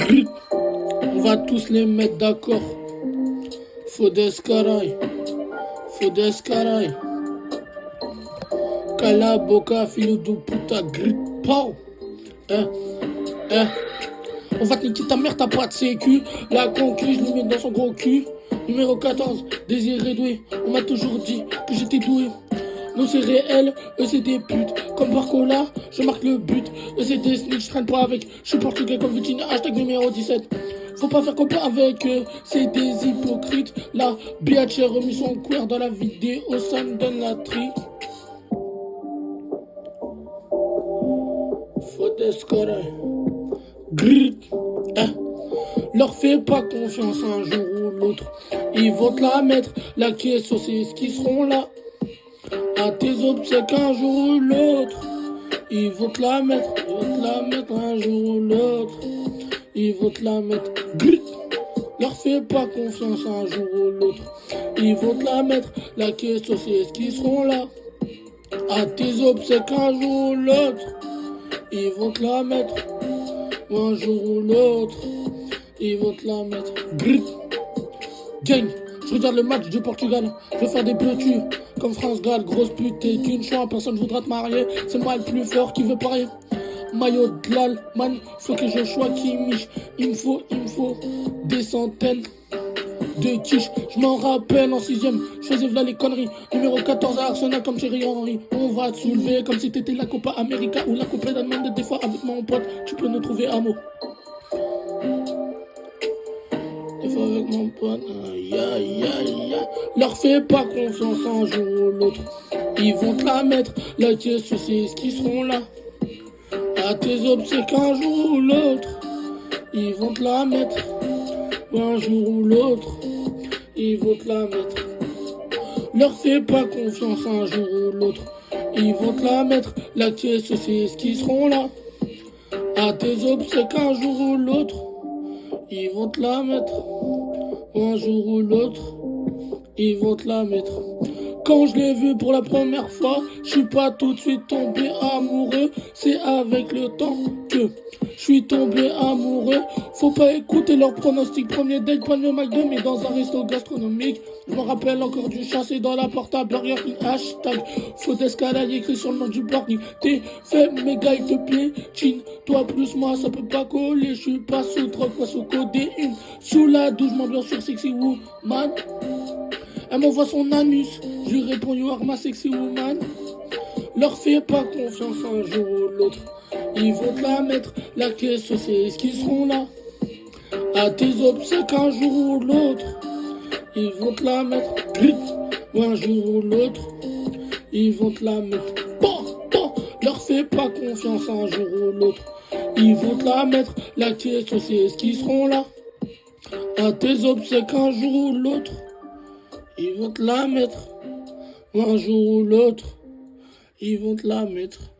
Grrr. On va tous les mettre d'accord. Fodes caray. Fodes caray. Cala boca, filho do puta. Grrr. Pau. On va te niquer ta mère, t'as pas de sécu. La concu, je le mets dans son gros cul. Numéro 14, désiré doué. On m'a toujours dit que j'étais doué. Nous c'est réel, eux c'est des putes. Comme Barcola, je marque le but. Eux c'est des snitch, je traîne pas avec. Je suis portugais comme Vitinha, hashtag numéro 17. Faut pas faire copain avec eux, c'est des hypocrites. La biatch a remis son cuir dans la vidéo, ça me donne la tri. Faut des scorer. Grrr. Leur fais pas confiance un jour ou l'autre. Ils vont te la mettre, la caisse c'est ce qui seront là. À tes obsèques un jour ou l'autre. Ils vont te la mettre, un jour ou l'autre. Ils vont te la mettre. Grrr. Leur fais pas confiance un jour ou l'autre. Ils vont te la mettre, la caisse c'est ce qui seront là. À tes obsèques un jour ou l'autre. Ils vont te la mettre, un jour ou l'autre. Ils vont te la mettre. Grrr. Gang, je regarde le match du Portugal. Je vais faire des petits comme France Gall. Grosse pute, t'es qu'une choix, personne voudra te marier. C'est moi le plus fort qui veut parier. Maillot de l'Allemagne, faut que je choix qui miche. Il me faut des centaines de quiches. Je m'en rappelle en 6ème, je faisais v'là les conneries. Numéro 14 à Arsenal comme Thierry Henry. On va te soulever comme si t'étais la Copa América ou la Copa d'Allemagne. Des fois avec mon pote, tu peux nous trouver à mot. Des fois avec mon pote, aïe aïe aïe aïe. Leur fais pas confiance un jour ou l'autre. Ils vont te la mettre, la caisse c'est ce qui seront là. À tes obsèques un jour ou l'autre. Ils vont te la mettre, un jour ou l'autre. Ils vont te la mettre. Leur fais pas confiance un jour ou l'autre. Ils vont te la mettre, la caisse c'est ce qui seront là. À tes obsèques un jour ou l'autre. Ils vont te la mettre, un jour ou l'autre. Ils vont te la mettre. Quand je l'ai vu pour la première fois, je suis pas tout de suite tombé amoureux. C'est avec le temps que je suis tombé amoureux. Faut pas écouter leurs pronostics. Premier date, pas le McDo, mais dans un resto gastronomique. Je me rappelle encore du chassé dans la portable. Burger King, hashtag. Faut d'escalade écrit sur le nom du burger. T'es fait méga te piétine. Toi plus moi, ça peut pas coller. Je suis pas sous drogue, pas sous codéine. Sous la douche, m'ambiance sur Sexy Woman. Elle m'envoie son anus, je lui réponds you are my sexy woman. Leur fais pas confiance un jour ou l'autre. Ils vont te la mettre, la caisse c'est ce qui seront là. À tes obsèques un jour ou l'autre. Ils vont te la mettre, un jour ou l'autre. Ils vont te la mettre, Leur fais pas confiance un jour ou l'autre. Ils vont te la mettre, la caisse c'est ce qui seront là. À tes obsèques un jour ou l'autre. Ils vont te la mettre, un jour ou l'autre. Ils vont te la mettre.